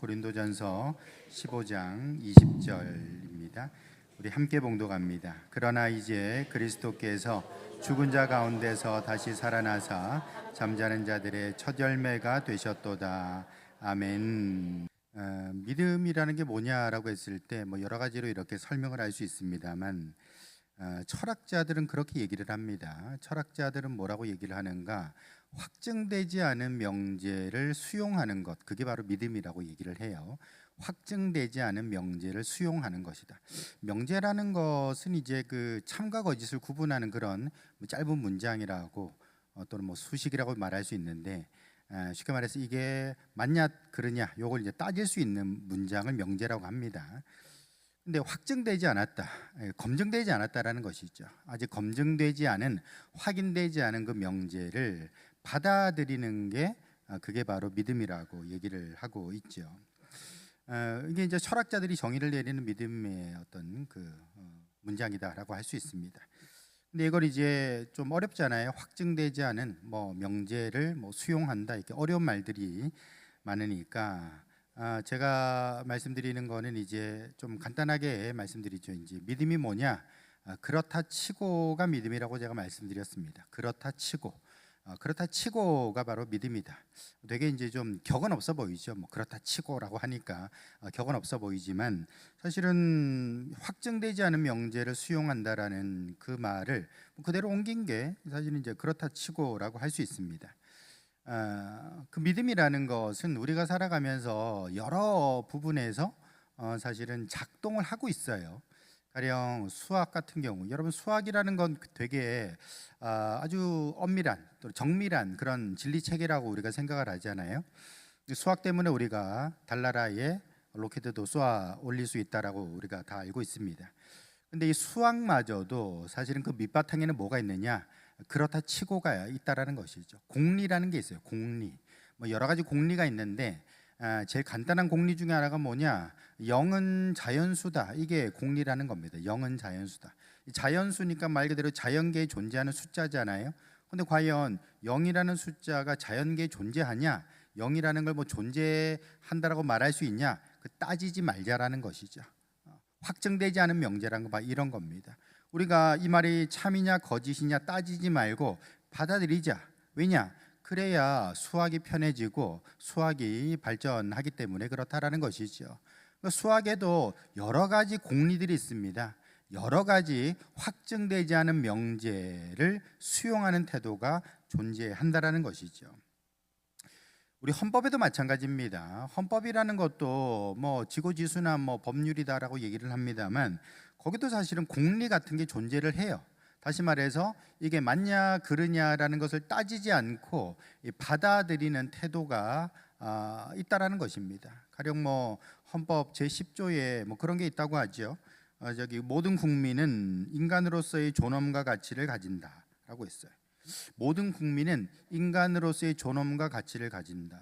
고린도전서 15장 20절입니다. 우리 함께 봉독합니다. 그러나 이제 그리스도께서 죽은 자 가운데서 다시 살아나사 잠자는 자들의 첫 열매가 되셨도다. 아멘. 믿음이라는 게 뭐냐라고 했을 때 여러 가지로 이렇게 설명을 할 수 있습니다만 철학자들은 그렇게 얘기를 합니다. 철학자들은 뭐라고 얘기를 하는가? 확증되지 않은 명제를 수용하는 것, 그게 바로 믿음이라고 얘기를 해요. 확증되지 않은 명제를 수용하는 것이다. 명제라는 것은 이제 그 참과 거짓을 구분하는 그런 짧은 문장이라고 또는 수식이라고 말할 수 있는데, 쉽게 말해서 이게 맞냐 그러냐 요걸 이제 따질 수 있는 문장을 명제라고 합니다. 근데 확증되지 않았다, 검증되지 않았다라는 것이죠. 아직 검증되지 않은, 확인되지 않은 그 명제를 받아들이는 게 그게 바로 믿음이라고 얘기를 하고 있죠. 이게 이제 철학자들이 정의를 내리는 믿음의 어떤 그 문장이다라고 할 수 있습니다. 근데 이걸 이제 좀 어렵잖아요. 확증되지 않은 명제를 수용한다, 이렇게 어려운 말들이 많으니까 제가 말씀드리는 거는 이제 좀 간단하게 말씀드리죠. 이제 믿음이 뭐냐? 그렇다 치고가 믿음이라고 제가 말씀드렸습니다. 그렇다 치고가 바로 믿음이다. 되게 이제 좀 격은 없어 보이죠. 그렇다 치고라고 하니까 격은 없어 보이지만 사실은 확증되지 않은 명제를 수용한다라는 그 말을 그대로 옮긴 게 사실은 이제 그렇다 치고라고 할 수 있습니다. 그 믿음이라는 것은 우리가 살아가면서 여러 부분에서 사실은 작동을 하고 있어요. 가령 수학 같은 경우, 여러분 수학이라는 건 되게 아주 엄밀한 또 정밀한 그런 진리 체계라고 우리가 생각을 하잖아요. 수학 때문에 우리가 달나라에 로켓도 쏘아 올릴 수 있다라고 우리가 다 알고 있습니다. 근데 이 수학마저도 사실은 그 밑바탕에는 뭐가 있느냐? 그렇다 치고가 있다라는 것이죠. 공리라는 게 있어요. 공리. 여러 가지 공리가 있는데 제일 간단한 공리 중에 하나가 뭐냐? 0은 자연수다. 이게 공리라는 겁니다. 0은 자연수다. 자연수니까 말 그대로 자연계에 존재하는 숫자잖아요. 근데 과연 0이라는 숫자가 자연계에 존재하냐? 0이라는 걸 존재한다라고 말할 수 있냐? 따지지 말자라는 것이죠. 확정되지 않은 명제라는 거 이런 겁니다. 우리가 이 말이 참이냐 거짓이냐 따지지 말고 받아들이자. 왜냐? 그래야 수학이 편해지고 수학이 발전하기 때문에 그렇다라는 것이죠. 수학에도 여러 가지 공리들이 있습니다. 여러 가지 확증되지 않은 명제를 수용하는 태도가 존재한다라는 것이죠. 우리 헌법에도 마찬가지입니다. 헌법이라는 것도 지고지수나 법률이다라고 얘기를 합니다만 거기도 사실은 공리 같은 게 존재를 해요. 다시 말해서 이게 맞냐 그르냐라는 것을 따지지 않고 받아들이는 태도가 있다라는 것입니다. 가령 헌법 제10조에 그런 게 있다고 하죠. 모든 국민은 인간으로서의 존엄과 가치를 가진다라고 했어요. 모든 국민은 인간으로서의 존엄과 가치를 가진다.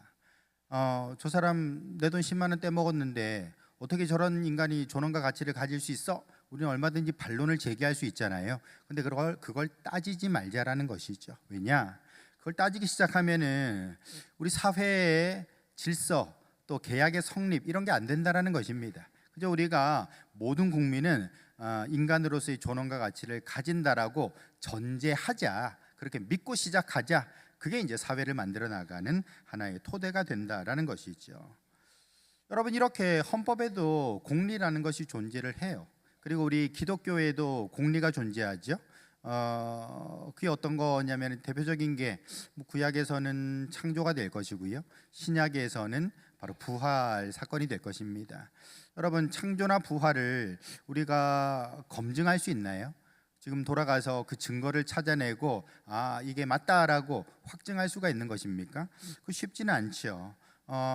저 사람 내 돈 10만 원 떼먹었는데 어떻게 저런 인간이 존엄과 가치를 가질 수 있어? 우리는 얼마든지 반론을 제기할 수 있잖아요. 근데 그걸 따지지 말자라는 것이죠. 왜냐? 그걸 따지기 시작하면은 우리 사회의 질서 또 계약의 성립 이런 게 안 된다라는 것입니다. 그저 우리가 모든 국민은 인간으로서의 존엄과 가치를 가진다라고 전제하자, 그렇게 믿고 시작하자, 그게 이제 사회를 만들어 나가는 하나의 토대가 된다라는 것이죠. 여러분, 이렇게 헌법에도 공리라는 것이 존재를 해요. 그리고 우리 기독교에도 공리가 존재하죠. 그게 어떤 거냐면 대표적인 게 구약에서는 창조가 될 것이고요, 신약에서는 바로 부활 사건이 될 것입니다. 여러분, 창조나 부활을 우리가 검증할 수 있나요? 지금 돌아가서 그 증거를 찾아내고 이게 맞다라고 확증할 수가 있는 것입니까? 그 쉽지는 않죠.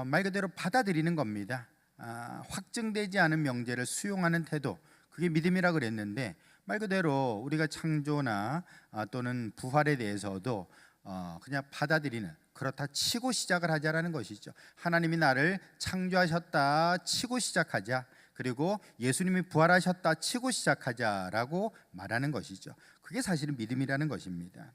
말 그대로 받아들이는 겁니다. 확증되지 않은 명제를 수용하는 태도, 그게 믿음이라 그랬는데 말 그대로 우리가 창조나 또는 부활에 대해서도 그냥 받아들이는, 그렇다 치고 시작을 하자라는 것이죠. 하나님이 나를 창조하셨다 치고 시작하자, 그리고 예수님이 부활하셨다 치고 시작하자라고 말하는 것이죠. 그게 사실은 믿음이라는 것입니다.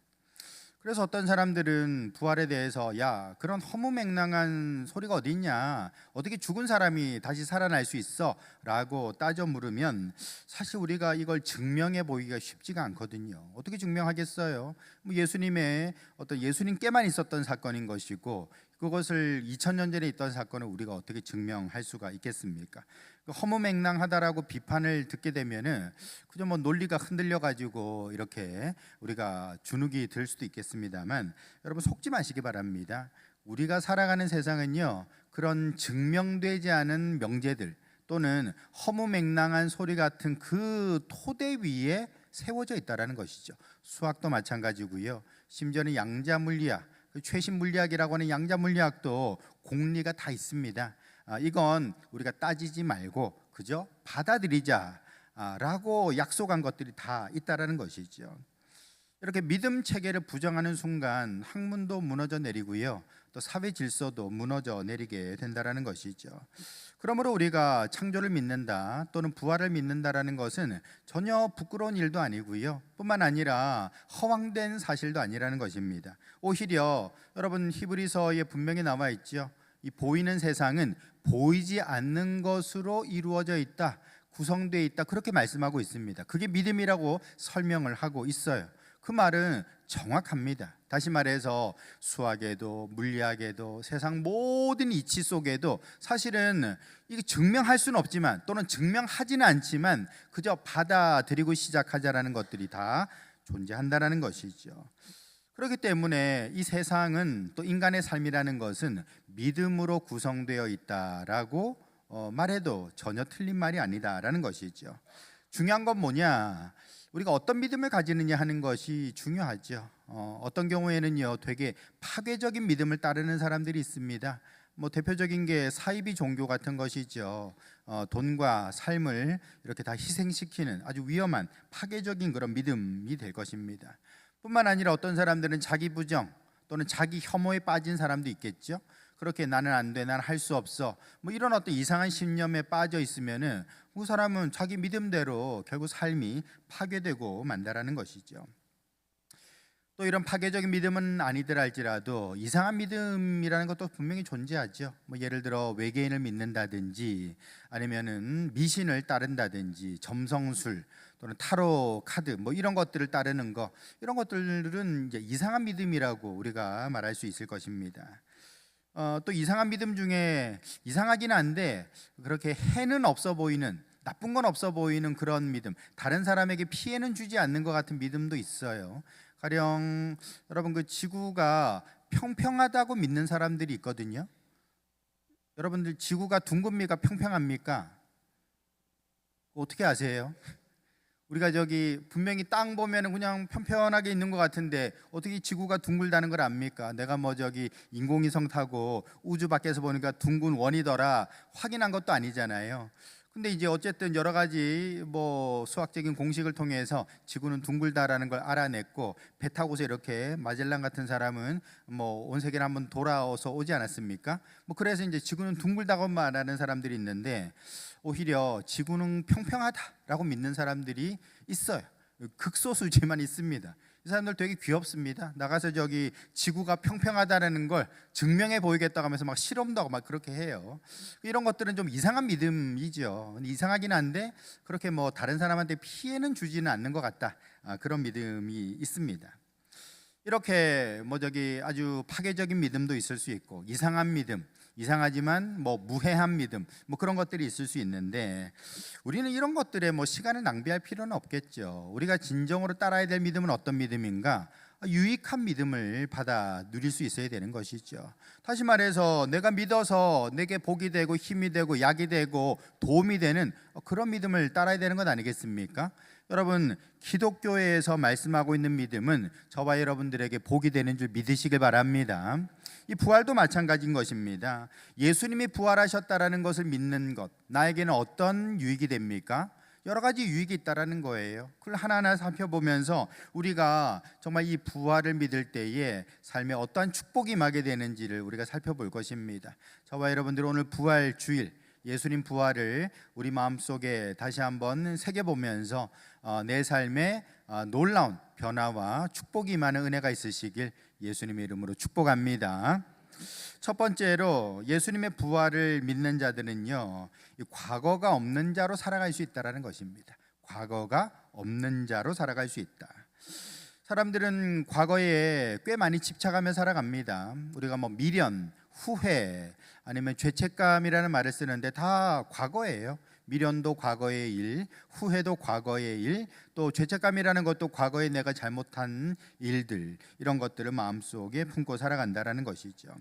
그래서 어떤 사람들은 부활에 대해서 야, 그런 허무맹랑한 소리가 어디 있냐? 어떻게 죽은 사람이 다시 살아날 수 있어? 라고 따져 물으면 사실 우리가 이걸 증명해 보기가 쉽지가 않거든요. 어떻게 증명하겠어요? 뭐 예수님의 어떤 예수님께만 있었던 사건인 것이고 그것을 2000년 전에 있던 사건을 우리가 어떻게 증명할 수가 있겠습니까? 허무맹랑하다라고 비판을 듣게 되면은 그저 뭐 논리가 흔들려 가지고 이렇게 우리가 주눅이 들 수도 있겠습니다만 여러분 속지 마시기 바랍니다. 우리가 살아가는 세상은요 그런 증명되지 않은 명제들 또는 허무맹랑한 소리 같은 그 토대 위에 세워져 있다라는 것이죠. 수학도 마찬가지고요. 심지어는 양자 물리학, 최신 물리학이라고 하는 양자 물리학도 공리가 다 있습니다. 이건 우리가 따지지 말고 그저 받아들이자 라고 약속한 것들이 다 있다라는 것이죠. 이렇게 믿음 체계를 부정하는 순간 학문도 무너져 내리고요, 또 사회 질서도 무너져 내리게 된다라는 것이죠. 그러므로 우리가 창조를 믿는다 또는 부활을 믿는다라는 것은 전혀 부끄러운 일도 아니고요, 뿐만 아니라 허황된 사실도 아니라는 것입니다. 오히려 여러분 히브리서에 분명히 나와 있죠. 이 보이는 세상은 보이지 않는 것으로 이루어져 있다, 구성되어 있다, 그렇게 말씀하고 있습니다. 그게 믿음이라고 설명을 하고 있어요. 그 말은 정확합니다. 다시 말해서 수학에도 물리학에도 세상 모든 이치 속에도 사실은 이게 증명할 수는 없지만 또는 증명하지는 않지만 그저 받아들이고 시작하자라는 것들이 다 존재한다는 것이죠. 그렇기 때문에 이 세상은 또 인간의 삶이라는 것은 믿음으로 구성되어 있다라고 말해도 전혀 틀린 말이 아니다라는 것이죠. 중요한 건 뭐냐? 우리가 어떤 믿음을 가지느냐 하는 것이 중요하죠. 어떤 경우에는요 되게 파괴적인 믿음을 따르는 사람들이 있습니다. 뭐 대표적인 게 사이비 종교 같은 것이죠. 돈과 삶을 이렇게 다 희생시키는 아주 위험한 파괴적인 그런 믿음이 될 것입니다. 뿐만 아니라 어떤 사람들은 자기 부정 또는 자기 혐오에 빠진 사람도 있겠죠. 그렇게 나는 안 돼, 난 할 수 없어, 뭐 이런 어떤 이상한 신념에 빠져 있으면은 그 사람은 자기 믿음대로 결국 삶이 파괴되고 만다라는 것이죠. 또 이런 파괴적인 믿음은 아니더라 할지라도 이상한 믿음이라는 것도 분명히 존재하죠. 뭐 예를 들어 외계인을 믿는다든지 아니면은 미신을 따른다든지 점성술 또는 타로 카드 뭐 이런 것들을 따르는 거, 이런 것들은 이제 이상한 믿음이라고 우리가 말할 수 있을 것입니다. 또 이상한 믿음 중에 이상하긴 한데 그렇게 해는 없어 보이는, 나쁜 건 없어 보이는 그런 믿음, 다른 사람에게 피해는 주지 않는 것 같은 믿음도 있어요. 가령 여러분 그 지구가 평평하다고 믿는 사람들이 있거든요. 여러분들 지구가 둥굽니까 평평합니까? 어떻게 아세요? 우리가 저기 분명히 땅 보면은 그냥 편편하게 있는 것 같은데 어떻게 지구가 둥글다는 걸 압니까? 내가 뭐 저기 인공위성 타고 우주 밖에서 보니까 둥근 원이더라 확인한 것도 아니잖아요. 근데 이제 어쨌든 여러 가지 뭐 수학적인 공식을 통해서 지구는 둥글다라는 걸 알아냈고, 배 타고서 이렇게 마젤란 같은 사람은 뭐 온 세계를 한번 돌아서 오지 않았습니까? 뭐 그래서 이제 지구는 둥글다고 말하는 사람들이 있는데 오히려 지구는 평평하다라고 믿는 사람들이 있어요. 극소수지만 있습니다. 이 사람들 되게 귀엽습니다. 나가서 저기 지구가 평평하다는 걸 증명해 보이겠다고 하면서 막 실험도 하고 막 그렇게 해요. 이런 것들은 좀 이상한 믿음이죠. 이상하긴 한데 그렇게 뭐 다른 사람한테 피해는 주지는 않는 것 같다, 그런 믿음이 있습니다. 이렇게 뭐 저기 아주 파괴적인 믿음도 있을 수 있고 이상한 믿음, 이상하지만 뭐 무해한 믿음, 뭐 그런 것들이 있을 수 있는데 우리는 이런 것들에 뭐 시간을 낭비할 필요는 없겠죠. 우리가 진정으로 따라야 될 믿음은 어떤 믿음인가? 유익한 믿음을 받아 누릴 수 있어야 되는 것이죠. 다시 말해서 내가 믿어서 내게 복이 되고 힘이 되고 약이 되고 도움이 되는 그런 믿음을 따라야 되는 것 아니겠습니까? 여러분 기독교에서 말씀하고 있는 믿음은 저와 여러분들에게 복이 되는 줄 믿으시길 바랍니다. 이 부활도 마찬가지인 것입니다. 예수님이 부활하셨다라는 것을 믿는 것, 나에게는 어떤 유익이 됩니까? 여러 가지 유익이 있다라는 거예요. 그걸 하나하나 살펴보면서 우리가 정말 이 부활을 믿을 때에 삶에 어떠한 축복이 임하게 되는지를 우리가 살펴볼 것입니다. 저와 여러분들 오늘 부활 주일, 예수님 부활을 우리 마음속에 다시 한번 새겨보면서 내 삶에 놀라운 변화와 축복이 임하는 은혜가 있으시길 예수님의 이름으로 축복합니다. 첫 번째로 예수님의 부활을 믿는 자들은요, 이 과거가 없는 자로 살아갈 수 있다라는 것입니다. 과거가 없는 자로 살아갈 수 있다. 사람들은 과거에 꽤 많이 집착하며 살아갑니다. 우리가 뭐 미련, 후회, 아니면 죄책감이라는 말을 쓰는데 다 과거예요. 미련도 과거의 일, 후회도 과거의 일, 또 죄책감이라는 것도 과거에 내가 잘못한 일들, 이런 것들을 마음속에 품고 살아간다라는 것이죠.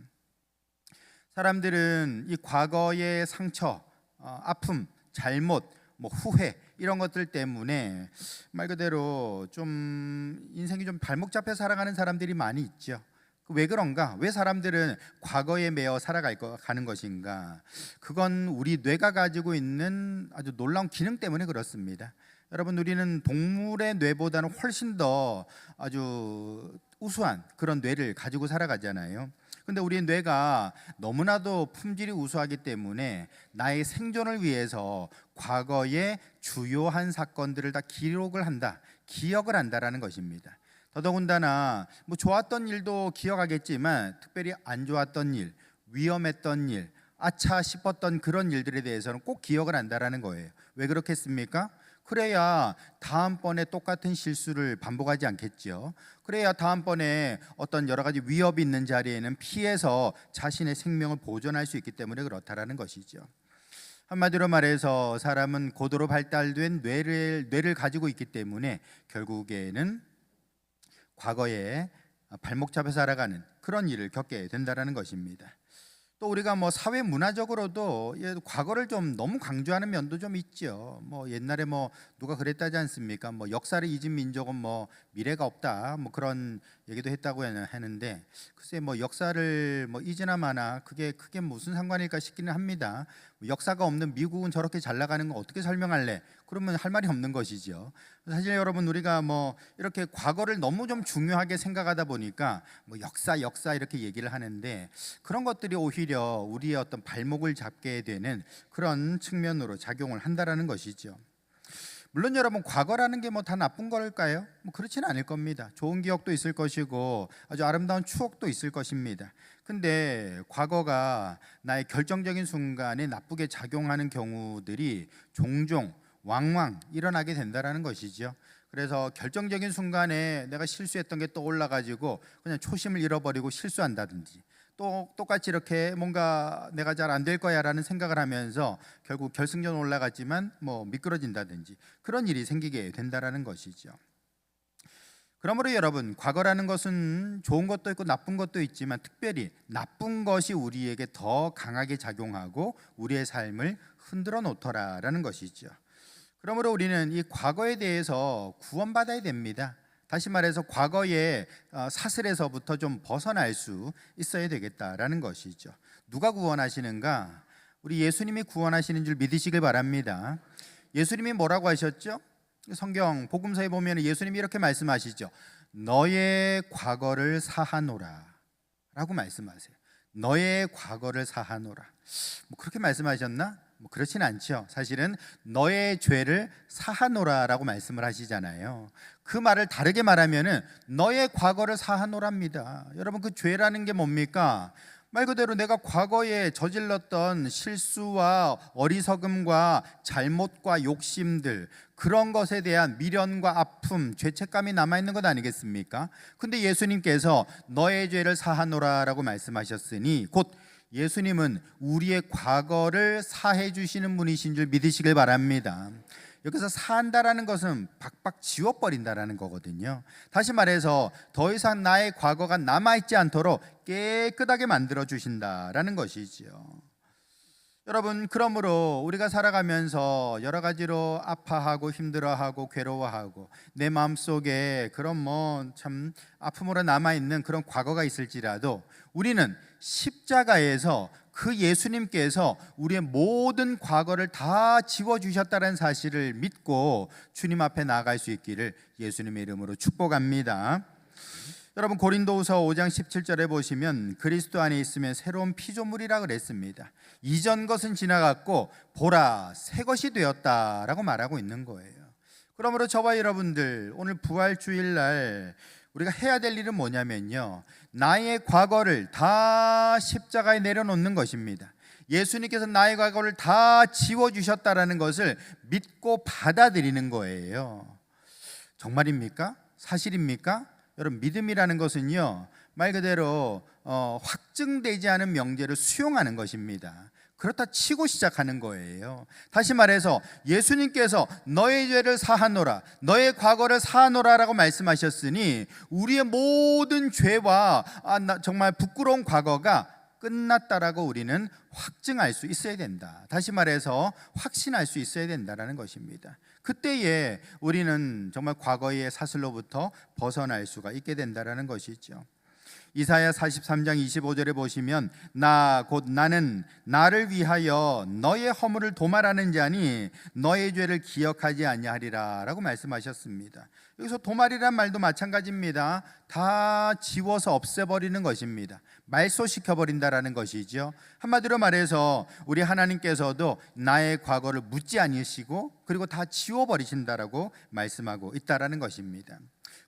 사람들은 이 과거의 상처, 아픔, 잘못, 후회, 이런 것들 때문에 말 그대로 좀 인생이 좀 발목 잡혀 살아가는 사람들이 많이 있죠. 왜 그런가? 왜 사람들은 과거에 매여 살아가는 것인가? 그건 우리 뇌가 가지고 있는 아주 놀라운 기능 때문에 그렇습니다. 여러분, 우리는 동물의 뇌보다는 훨씬 더 아주 우수한 그런 뇌를 가지고 살아가잖아요. 근데 우리 뇌가 너무나도 품질이 우수하기 때문에 나의 생존을 위해서 과거의 주요한 사건들을 다 기록을 한다, 기억을 한다라는 것입니다. 더더군다나 좋았던 일도 기억하겠지만 특별히 안 좋았던 일, 위험했던 일, 아차 싶었던 그런 일들에 대해서는 꼭 기억을 한다라는 거예요. 왜 그렇겠습니까? 그래야 다음번에 똑같은 실수를 반복하지 않겠죠. 그래야 다음번에 어떤 여러 가지 위협이 있는 자리에는 피해서 자신의 생명을 보존할 수 있기 때문에 그렇다라는 것이죠. 한마디로 말해서 사람은 고도로 발달된 뇌를 가지고 있기 때문에 결국에는 과거에 발목 잡혀 살아가는 그런 일을 겪게 된다는 것입니다. 또 우리가 사회 문화적으로도 과거를 좀 너무 강조하는 면도 좀 있죠. 옛날에 누가 그랬다지 않습니까? 역사를 잊은 민족은 미래가 없다, 그런 얘기도 했다고 하는데, 글쎄 역사를 잊으나 마나 그게 크게 무슨 상관일까 싶기는 합니다. 역사가 없는 미국은 저렇게 잘 나가는 거 어떻게 설명할래? 그러면 할 말이 없는 것이죠. 사실 여러분, 우리가 이렇게 과거를 너무 좀 중요하게 생각하다 보니까 역사 이렇게 얘기를 하는데, 그런 것들이 오히려 우리의 어떤 발목을 잡게 되는 그런 측면으로 작용을 한다라는 것이죠. 물론 여러분, 과거라는 게 다 나쁜 걸까요? 그렇지는 않을 겁니다. 좋은 기억도 있을 것이고 아주 아름다운 추억도 있을 것입니다. 근데 과거가 나의 결정적인 순간에 나쁘게 작용하는 경우들이 종종 왕왕 일어나게 된다라는 것이죠. 그래서 결정적인 순간에 내가 실수했던 게 떠올라가지고 그냥 초심을 잃어버리고 실수한다든지, 또 똑같이 이렇게 뭔가 내가 잘 안 될 거야라는 생각을 하면서 결국 결승전 올라갔지만 미끄러진다든지 그런 일이 생기게 된다라는 것이죠. 그러므로 여러분, 과거라는 것은 좋은 것도 있고 나쁜 것도 있지만 특별히 나쁜 것이 우리에게 더 강하게 작용하고 우리의 삶을 흔들어 놓더라라는 것이죠. 그러므로 우리는 이 과거에 대해서 구원받아야 됩니다. 다시 말해서 과거의 사슬에서부터 좀 벗어날 수 있어야 되겠다라는 것이죠. 누가 구원하시는가? 우리 예수님이 구원하시는 줄 믿으시길 바랍니다. 예수님이 뭐라고 하셨죠? 성경 복음서에 보면 예수님이 이렇게 말씀하시죠. 너의 과거를 사하노라 라고 말씀하세요. 너의 과거를 사하노라. 그렇게 말씀하셨나? 그렇진 않죠. 사실은 너의 죄를 사하노라라고 말씀을 하시잖아요. 그 말을 다르게 말하면은 너의 과거를 사하노랍니다. 여러분, 그 죄라는 게 뭡니까? 말 그대로 내가 과거에 저질렀던 실수와 어리석음과 잘못과 욕심들, 그런 것에 대한 미련과 아픔, 죄책감이 남아있는 것 아니겠습니까? 근데 예수님께서 너의 죄를 사하노라라고 말씀하셨으니 곧 예수님은 우리의 과거를 사해 주시는 분이신 줄 믿으시길 바랍니다. 여기서 사한다라는 것은 박박 지워버린다라는 거거든요. 다시 말해서 더 이상 나의 과거가 남아있지 않도록 깨끗하게 만들어 주신다라는 것이지요. 여러분, 그러므로 우리가 살아가면서 여러 가지로 아파하고 힘들어하고 괴로워하고 내 마음속에 그런 참 아픔으로 남아있는 그런 과거가 있을지라도 우리는 십자가에서 그 예수님께서 우리의 모든 과거를 다 지워주셨다는 사실을 믿고 주님 앞에 나아갈 수 있기를 예수님의 이름으로 축복합니다. 여러분, 고린도후서 5장 17절에 보시면 그리스도 안에 있으면 새로운 피조물이라 그랬습니다. 이전 것은 지나갔고 보라 새 것이 되었다라고 말하고 있는 거예요. 그러므로 저와 여러분들 오늘 부활주일날 우리가 해야 될 일은 뭐냐면요, 나의 과거를 다 십자가에 내려놓는 것입니다. 예수님께서 나의 과거를 다 지워주셨다라는 것을 믿고 받아들이는 거예요. 정말입니까? 사실입니까? 여러분, 믿음이라는 것은요, 말 그대로 확증되지 않은 명제를 수용하는 것입니다. 그렇다 치고 시작하는 거예요. 다시 말해서 예수님께서 너의 죄를 사하노라, 너의 과거를 사하노라 라고 말씀하셨으니 우리의 모든 죄와 정말 부끄러운 과거가 끝났다라고 우리는 확증할 수 있어야 된다. 다시 말해서 확신할 수 있어야 된다라는 것입니다. 그때에 우리는 정말 과거의 사슬로부터 벗어날 수가 있게 된다라는 것이죠. 이사야 43장 25절에 보시면 곧 나는 나를 위하여 너의 허물을 도말하는 자니 너의 죄를 기억하지 아니하리라 라고 말씀하셨습니다. 여기서 도말이란 말도 마찬가지입니다. 다 지워서 없애버리는 것입니다. 말소시켜버린다라는 것이죠. 한마디로 말해서 우리 하나님께서도 나의 과거를 묻지 아니시고 그리고 다 지워버리신다라고 말씀하고 있다라는 것입니다.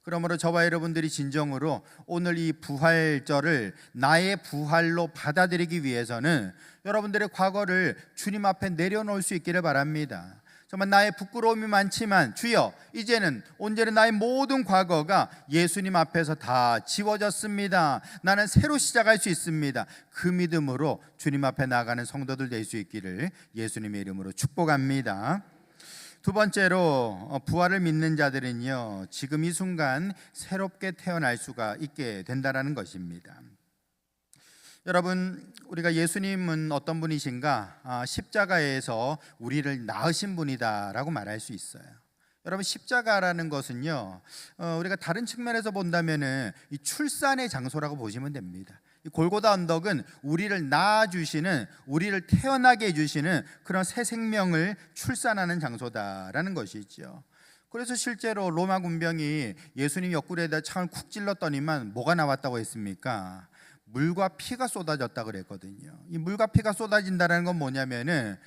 그러므로 저와 여러분들이 진정으로 오늘 이 부활절을 나의 부활로 받아들이기 위해서는 여러분들의 과거를 주님 앞에 내려놓을 수 있기를 바랍니다. 정말 나의 부끄러움이 많지만 주여, 이제는 온전히 나의 모든 과거가 예수님 앞에서 다 지워졌습니다. 나는 새로 시작할 수 있습니다. 그 믿음으로 주님 앞에 나아가는 성도들 될 수 있기를 예수님의 이름으로 축복합니다. 두 번째로 부활을 믿는 자들은요, 지금 이 순간 새롭게 태어날 수가 있게 된다라는 것입니다. 여러분, 우리가 예수님은 어떤 분이신가? 십자가에서 우리를 낳으신 분이다라고 말할 수 있어요. 여러분, 십자가라는 것은요, 우리가 다른 측면에서 본다면은 이 출산의 장소라고 보시면 됩니다. 이 골고다 언덕은 우리를 낳아주시는, 우리를 태어나게 해주시는 그런 새 생명을 출산하는 장소다라는 것이죠. 그래서 실제로 로마 군병이 예수님 옆구리에다 창을 쿡 찔렀더니만 뭐가 나왔다고 했습니까? 물과 피가 쏟아졌다 그랬거든요. 이 물과 피가 쏟아진다는 건 뭐냐면은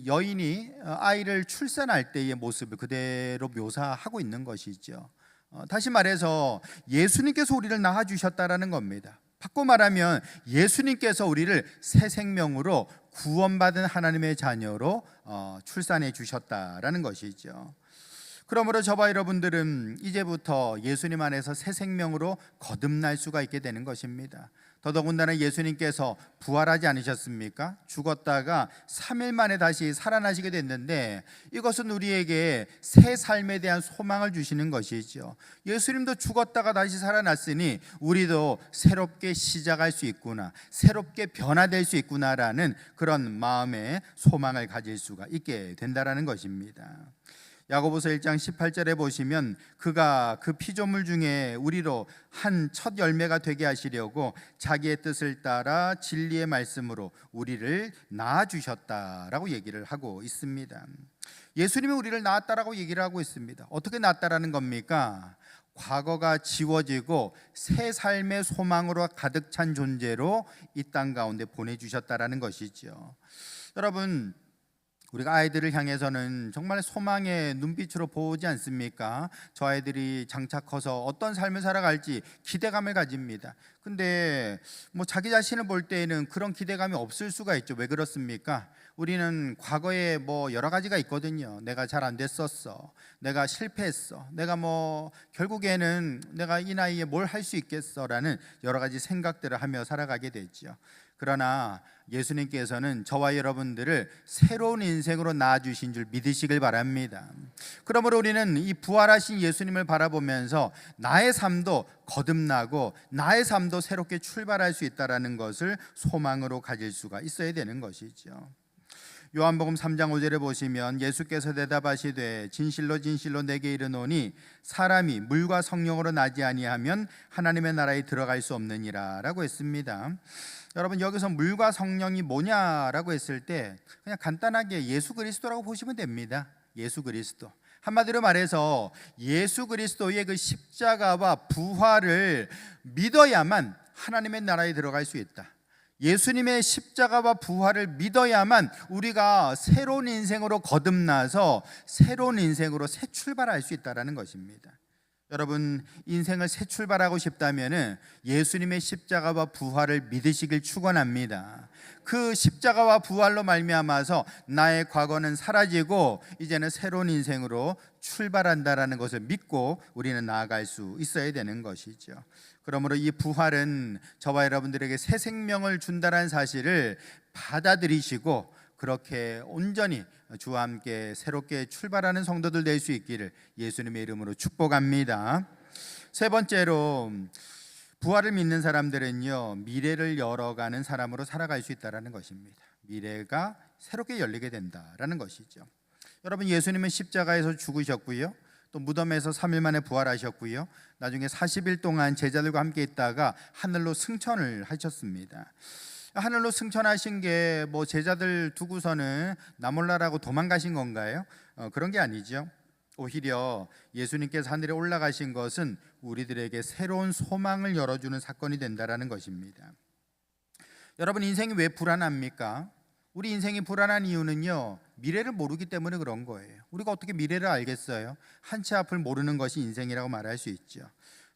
여인이 아이를 출산할 때의 모습을 그대로 묘사하고 있는 것이죠. 다시 말해서 예수님께서 우리를 낳아주셨다라는 겁니다. 바꿔 말하면 예수님께서 우리를 새 생명으로 구원받은 하나님의 자녀로 출산해 주셨다라는 것이죠. 그러므로 저와 여러분들은 이제부터 예수님 안에서 새 생명으로 거듭날 수가 있게 되는 것입니다. 더더군다나 예수님께서 부활하지 않으셨습니까? 죽었다가 3일 만에 다시 살아나시게 됐는데 이것은 우리에게 새 삶에 대한 소망을 주시는 것이죠. 예수님도 죽었다가 다시 살아났으니 우리도 새롭게 시작할 수 있구나, 새롭게 변화될 수 있구나라는 그런 마음의 소망을 가질 수가 있게 된다라는 것입니다. 야고보서 1장 18절에 보시면 그가 그 피조물 중에 우리로 한 첫 열매가 되게 하시려고 자기의 뜻을 따라 진리의 말씀으로 우리를 낳아주셨다라고 얘기를 하고 있습니다. 예수님이 우리를 낳았다라고 얘기를 하고 있습니다. 어떻게 낳았다라는 겁니까? 과거가 지워지고 새 삶의 소망으로 가득 찬 존재로 이 땅 가운데 보내주셨다라는 것이죠. 여러분, 우리가 아이들을 향해서는 정말 소망의 눈빛으로 보지 않습니까? 저 아이들이 장차 커서 어떤 삶을 살아갈지 기대감을 가집니다. 근데 자기 자신을 볼 때에는 그런 기대감이 없을 수가 있죠. 왜 그렇습니까? 우리는 과거에 여러 가지가 있거든요. 내가 잘 안 됐었어, 내가 실패했어, 내가 결국에는 내가 이 나이에 뭘 할 수 있겠어라는 여러 가지 생각들을 하며 살아가게 되죠. 그러나 예수님께서는 저와 여러분들을 새로운 인생으로 낳아주신 줄 믿으시길 바랍니다. 그러므로 우리는 이 부활하신 예수님을 바라보면서 나의 삶도 거듭나고 나의 삶도 새롭게 출발할 수 있다는 것을 소망으로 가질 수가 있어야 되는 것이죠. 요한복음 3장 5절에 보시면 예수께서 대답하시되 진실로 진실로 내게 이르노니 사람이 물과 성령으로 나지 아니하면 하나님의 나라에 들어갈 수 없느니라 라고 했습니다. 여러분, 여기서 물과 성령이 뭐냐라고 했을 때 그냥 간단하게 예수 그리스도라고 보시면 됩니다. 예수 그리스도. 한마디로 말해서 예수 그리스도의 그 십자가와 부활을 믿어야만 하나님의 나라에 들어갈 수 있다. 예수님의 십자가와 부활을 믿어야만 우리가 새로운 인생으로 거듭나서 새로운 인생으로 새 출발할 수 있다는 것입니다. 여러분, 인생을 새 출발하고 싶다면 예수님의 십자가와 부활을 믿으시길 축원합니다. 그 십자가와 부활로 말미암아서 나의 과거는 사라지고 이제는 새로운 인생으로 출발한다라는 것을 믿고 우리는 나아갈 수 있어야 되는 것이죠. 그러므로 이 부활은 저와 여러분들에게 새 생명을 준다는 사실을 받아들이시고 그렇게 온전히 주와 함께 새롭게 출발하는 성도들 될 수 있기를 예수님의 이름으로 축복합니다. 세 번째로, 부활을 믿는 사람들은요, 미래를 열어가는 사람으로 살아갈 수 있다는 것입니다. 미래가 새롭게 열리게 된다라는 것이죠. 여러분, 예수님은 십자가에서 죽으셨고요, 또 무덤에서 3일 만에 부활하셨고요, 나중에 40일 동안 제자들과 함께 있다가 하늘로 승천을 하셨습니다. 하늘로 승천하신 게 뭐 제자들 두고서는 나 몰라라고 도망가신 건가요? 그런 게 아니죠. 오히려 예수님께서 하늘에 올라가신 것은 우리들에게 새로운 소망을 열어주는 사건이 된다라는 것입니다. 여러분, 인생이 왜 불안합니까? 우리 인생이 불안한 이유는요, 미래를 모르기 때문에 그런 거예요. 우리가 어떻게 미래를 알겠어요? 한 치 앞을 모르는 것이 인생이라고 말할 수 있죠.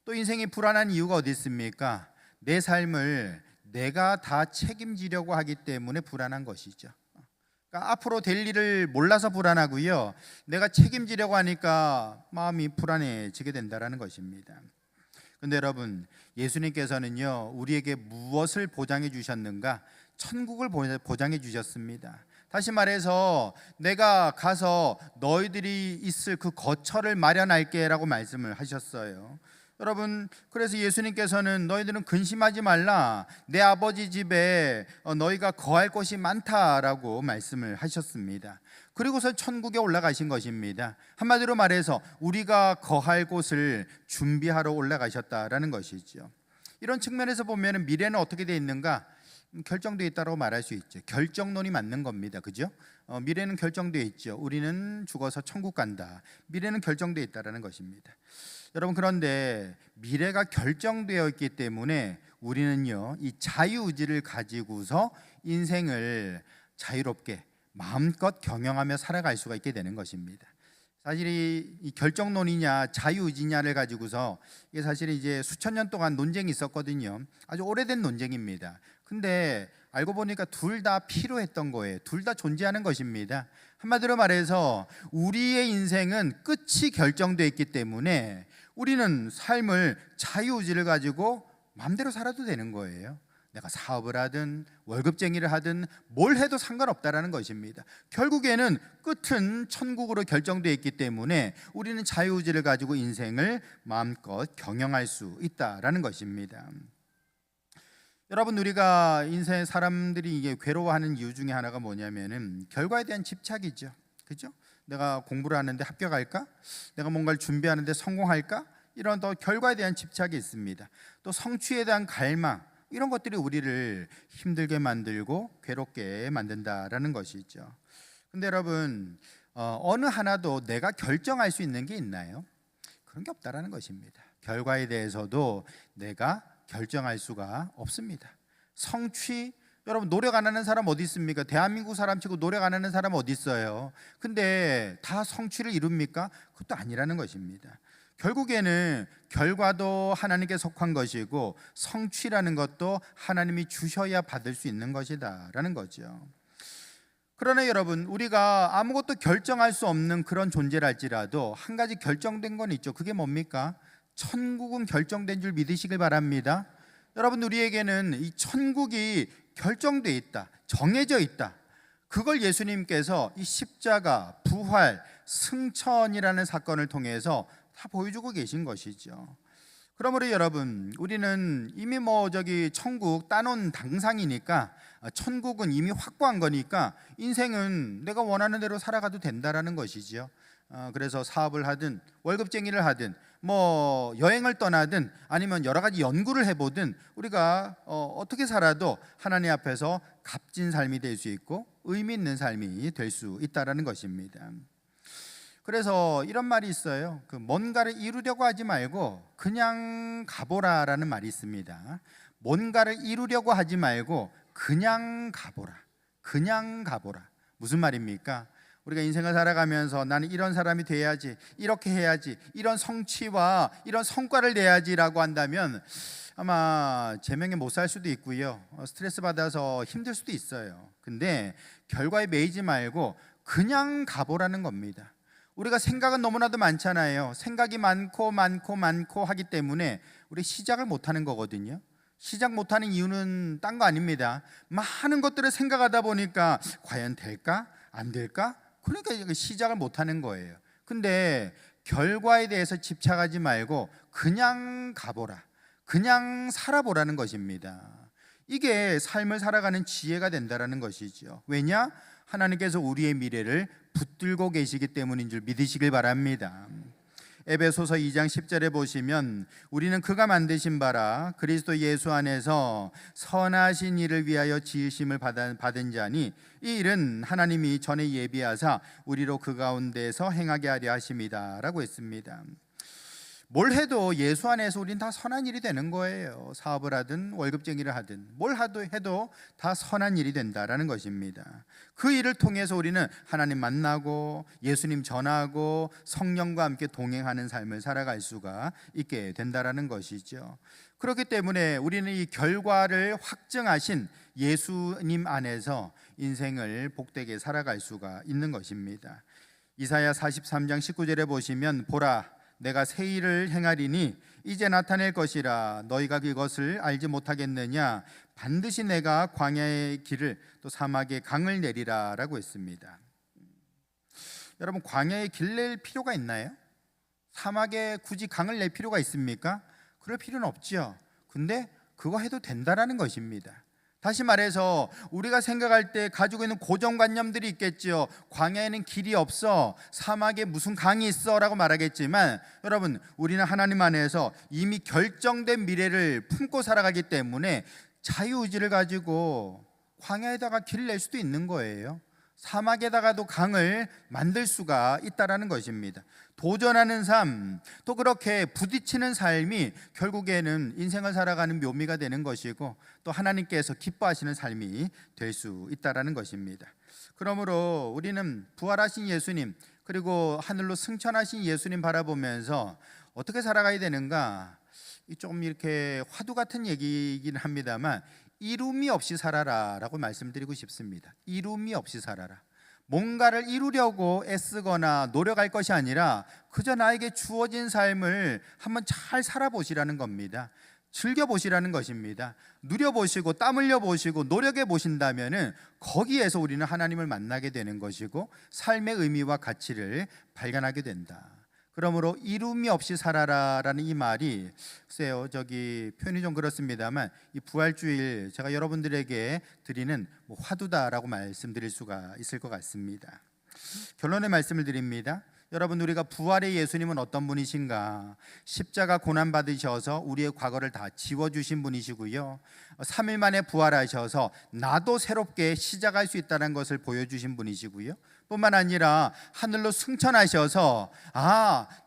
또 인생이 불안한 이유가 어디 있습니까? 내 삶을 내가 다 책임지려고 하기 때문에 불안한 것이죠. 그러니까 앞으로 될 일을 몰라서 불안하고요, 내가 책임지려고 하니까 마음이 불안해지게 된다는 것입니다. 그런데 여러분, 예수님께서는요, 우리에게 무엇을 보장해 주셨는가? 천국을 보장해 주셨습니다. 다시 말해서 내가 가서 너희들이 있을 그 거처를 마련할게 라고 말씀을 하셨어요. 여러분, 그래서 예수님께서는 너희들은 근심하지 말라, 내 아버지 집에 너희가 거할 곳이 많다라고 말씀을 하셨습니다. 그리고서 천국에 올라가신 것입니다. 한마디로 말해서 우리가 거할 곳을 준비하러 올라가셨다라는 것이죠. 이런 측면에서 보면 미래는 어떻게 되어 있는가? 결정되어 있다고 말할 수 있죠. 결정론이 맞는 겁니다. 그죠? 미래는 결정되어 있죠. 우리는 죽어서 천국 간다. 미래는 결정되어 있다는 것입니다. 여러분, 그런데 미래가 결정되어 있기 때문에 우리는요, 이 자유의지를 가지고서 인생을 자유롭게 마음껏 경영하며 살아갈 수가 있게 되는 것입니다. 사실 이 결정론이냐 자유의지냐를 가지고서 이게 사실 이제 수천 년 동안 논쟁이 있었거든요. 아주 오래된 논쟁입니다. 근데 알고 보니까 둘 다 필요했던 거예요. 둘 다 존재하는 것입니다. 한마디로 말해서 우리의 인생은 끝이 결정되어 있기 때문에 우리는 삶을 자유의지를 가지고 마음대로 살아도 되는 거예요. 내가 사업을 하든 월급쟁이를 하든 뭘 해도 상관없다라는 것입니다. 결국에는 끝은 천국으로 결정되어 있기 때문에 우리는 자유의지를 가지고 인생을 마음껏 경영할 수 있다라는 것입니다. 여러분, 우리가 인생 사람들이 이게 괴로워하는 이유 중에 하나가 뭐냐면은 결과에 대한 집착이죠. 그죠? 내가 공부를 하는데 합격할까? 내가 뭔가를 준비하는데 성공할까? 이런 또 결과에 대한 집착이 있습니다. 또 성취에 대한 갈망, 이런 것들이 우리를 힘들게 만들고 괴롭게 만든다라는 것이죠. 근데 여러분, 어느 하나도 내가 결정할 수 있는 게 있나요? 그런 게 없다라는 것입니다. 결과에 대해서도 내가 결정할 수가 없습니다. 성취, 여러분, 노력 안 하는 사람 어디 있습니까? 대한민국 사람 치고 노력 안 하는 사람 어디 있어요? 근데 다 성취를 이룹니까? 그것도 아니라는 것입니다. 결국에는 결과도 하나님께 속한 것이고 성취라는 것도 하나님이 주셔야 받을 수 있는 것이다라는 거죠. 그러나 여러분, 우리가 아무것도 결정할 수 없는 그런 존재랄지라도 한 가지 결정된 건 있죠. 그게 뭡니까? 천국은 결정된 줄 믿으시길 바랍니다. 여러분, 우리에게는 이 천국이 결정돼 있다, 정해져 있다. 그걸 예수님께서 이 십자가, 부활, 승천이라는 사건을 통해서 다 보여주고 계신 것이죠. 그러므로 여러분, 우리는 이미 천국 따놓은 당상이니까, 천국은 이미 확보한 거니까 인생은 내가 원하는 대로 살아가도 된다라는 것이죠. 그래서 사업을 하든 월급쟁이를 하든 뭐 여행을 떠나든 아니면 여러 가지 연구를 해보든 우리가 어떻게 살아도 하나님 앞에서 값진 삶이 될 수 있고 의미 있는 삶이 될 수 있다라는 것입니다. 그래서 이런 말이 있어요. 뭔가를 이루려고 하지 말고 그냥 가보라라는 말이 있습니다. 뭔가를 이루려고 하지 말고 그냥 가보라. 그냥 가보라. 무슨 말입니까? 우리가 인생을 살아가면서 나는 이런 사람이 돼야지, 이렇게 해야지, 이런 성취와 이런 성과를 내야지라고 한다면 아마 제명에 못 살 수도 있고요, 스트레스 받아서 힘들 수도 있어요. 근데 결과에 매이지 말고 그냥 가보라는 겁니다. 우리가 생각은 너무나도 많잖아요. 생각이 많고 하기 때문에 우리 시작을 못하는 거거든요. 시작 못하는 이유는 딴 거 아닙니다. 많은 것들을 생각하다 보니까 과연 될까? 안 될까? 그러니까 시작을 못하는 거예요. 근데 결과에 대해서 집착하지 말고 그냥 가보라, 그냥 살아보라는 것입니다. 이게 삶을 살아가는 지혜가 된다는 것이죠. 왜냐? 하나님께서 우리의 미래를 붙들고 계시기 때문인 줄 믿으시길 바랍니다. 에베소서 2장 10절에 보시면 우리는 그가 만드신 바라 그리스도 예수 안에서 선하신 일을 위하여 지으심을 받은 자니 이 일은 하나님이 전에 예비하사 우리로 그 가운데서 행하게 하려 하심이다 라고 했습니다. 뭘 해도 예수 안에서 우린 다 선한 일이 되는 거예요. 사업을 하든 월급쟁이를 하든 뭘 해도 다 선한 일이 된다라는 것입니다. 그 일을 통해서 우리는 하나님 만나고 예수님 전하고 성령과 함께 동행하는 삶을 살아갈 수가 있게 된다라는 것이죠. 그렇기 때문에 우리는 이 결과를 확증하신 예수님 안에서 인생을 복되게 살아갈 수가 있는 것입니다. 이사야 43장 19절에 보시면 보라 내가 새 일을 행하리니 이제 나타낼 것이라 너희가 그것을 알지 못하겠느냐 반드시 내가 광야의 길을 또 사막의 강을 내리라 라고 했습니다. 여러분 광야에 길 낼 필요가 있나요? 사막에 굳이 강을 낼 필요가 있습니까? 그럴 필요는 없죠. 근데 그거 해도 된다라는 것입니다. 다시 말해서 우리가 생각할 때 가지고 있는 고정관념들이 있겠죠. 광야에는 길이 없어, 사막에 무슨 강이 있어 라고 말하겠지만 여러분 우리는 하나님 안에서 이미 결정된 미래를 품고 살아가기 때문에 자유의지를 가지고 광야에다가 길을 낼 수도 있는 거예요. 사막에다가도 강을 만들 수가 있다라는 것입니다. 도전하는 삶, 또 그렇게 부딪히는 삶이 결국에는 인생을 살아가는 묘미가 되는 것이고 또 하나님께서 기뻐하시는 삶이 될 수 있다라는 것입니다. 그러므로 우리는 부활하신 예수님 그리고 하늘로 승천하신 예수님 바라보면서 어떻게 살아가야 되는가? 조금 이렇게 화두 같은 얘기이긴 합니다만 이룸이 없이 살아라 라고 말씀드리고 싶습니다. 이룸이 없이 살아라. 뭔가를 이루려고 애쓰거나 노력할 것이 아니라 그저 나에게 주어진 삶을 한번 잘 살아보시라는 겁니다. 즐겨보시라는 것입니다. 누려보시고 땀 흘려보시고 노력해보신다면 거기에서 우리는 하나님을 만나게 되는 것이고 삶의 의미와 가치를 발견하게 된다. 그러므로 이룸이 없이 살아라라는 이 말이 글쎄요 표현이 좀 그렇습니다만 이 부활주일 제가 여러분들에게 드리는 화두다라고 말씀드릴 수가 있을 것 같습니다. 결론의 말씀을 드립니다. 여러분 우리가 부활의 예수님은 어떤 분이신가? 십자가 고난 받으셔서 우리의 과거를 다 지워주신 분이시고요 3일 만에 부활하셔서 나도 새롭게 시작할 수 있다는 것을 보여주신 분이시고요 뿐만 아니라 하늘로 승천하셔서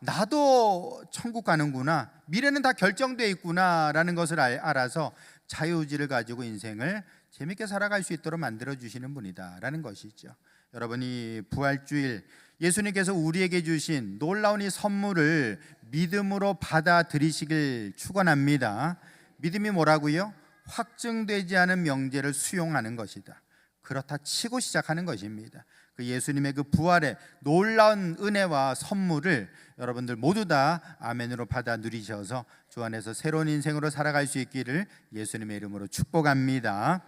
나도 천국 가는구나, 미래는 다 결정되어 있구나 라는 것을 알아서 자유의지를 가지고 인생을 재밌게 살아갈 수 있도록 만들어주시는 분이다 라는 것이죠. 여러분이 부활주일 예수님께서 우리에게 주신 놀라운 이 선물을 믿음으로 받아들이시길 축원합니다. 믿음이 뭐라고요? 확증되지 않은 명제를 수용하는 것이다. 그렇다 치고 시작하는 것입니다. 그 예수님의 그 부활의 놀라운 은혜와 선물을 여러분들 모두 다 아멘으로 받아 누리셔서 주 안에서 새로운 인생으로 살아갈 수 있기를 예수님의 이름으로 축복합니다.